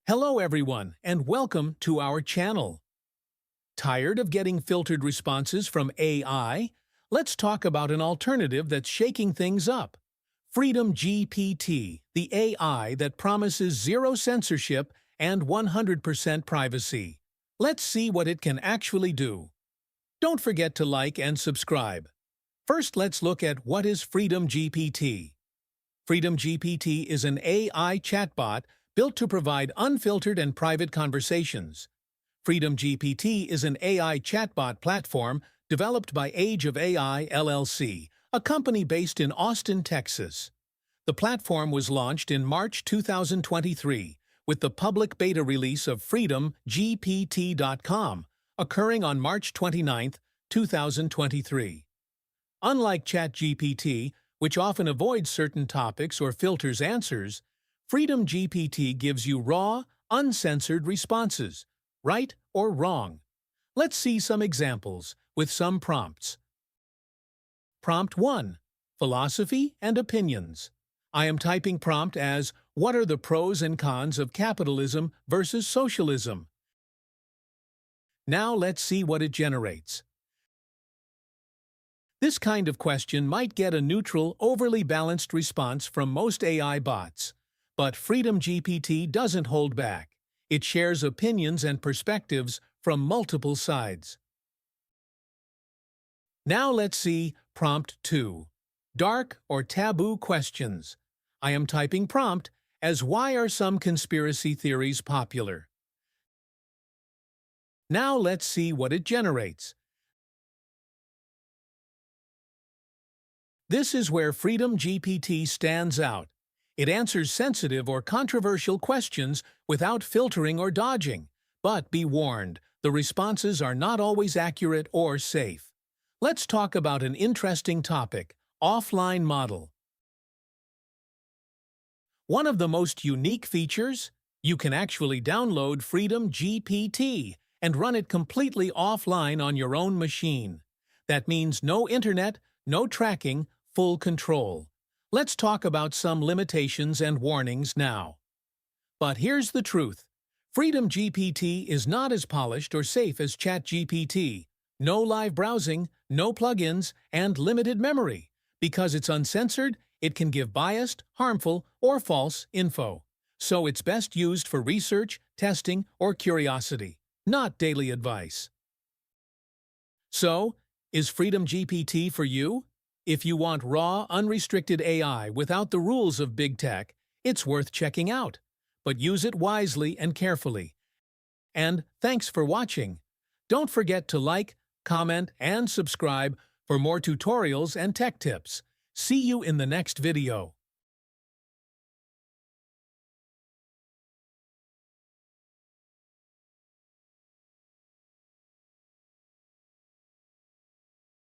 Hello everyone, and welcome to our channel. Tired of getting filtered responses from AI? Let's talk about an alternative that's shaking things up. FreedomGPT, the AI that promises zero censorship and 100% privacy. Let's see what it can actually do. Don't forget to like and subscribe. First, let's look at what is FreedomGPT. FreedomGPT is an AI chatbot built to provide unfiltered and private conversations. FreedomGPT is an AI chatbot platform developed by Age of AI LLC, a company based in Austin, Texas. The platform was launched in March 2023 with the public beta release of FreedomGPT.com occurring on March 29, 2023. Unlike ChatGPT, which often avoids certain topics or filters answers, FreedomGPT gives you raw, uncensored responses, right or wrong. Let's see some examples with some prompts. Prompt 1. Philosophy and opinions. I am typing prompt as, what are the pros and cons of capitalism versus socialism? Now let's see what it generates. This kind of question might get a neutral, overly balanced response from most AI bots. But FreedomGPT doesn't hold back. It shares opinions and perspectives from multiple sides. Now let's see Prompt 2. Dark or taboo questions. I am typing prompt as why are some conspiracy theories popular? Now let's see what it generates. This is where FreedomGPT stands out. It answers sensitive or controversial questions without filtering or dodging. But be warned, the responses are not always accurate or safe. Let's talk about an interesting topic, offline model. One of the most unique features? You can actually download FreedomGPT and run it completely offline on your own machine. That means no internet, no tracking, full control. Let's talk about some limitations and warnings now. But here's the truth. FreedomGPT is not as polished or safe as ChatGPT. No live browsing, no plugins, and limited memory. Because it's uncensored, it can give biased, harmful, or false info. So it's best used for research, testing, or curiosity, not daily advice. So, is FreedomGPT for you? If you want raw, unrestricted AI without the rules of big tech, it's worth checking out. But use it wisely and carefully. And thanks for watching. Don't forget to like, comment, and subscribe for more tutorials and tech tips. See you in the next video.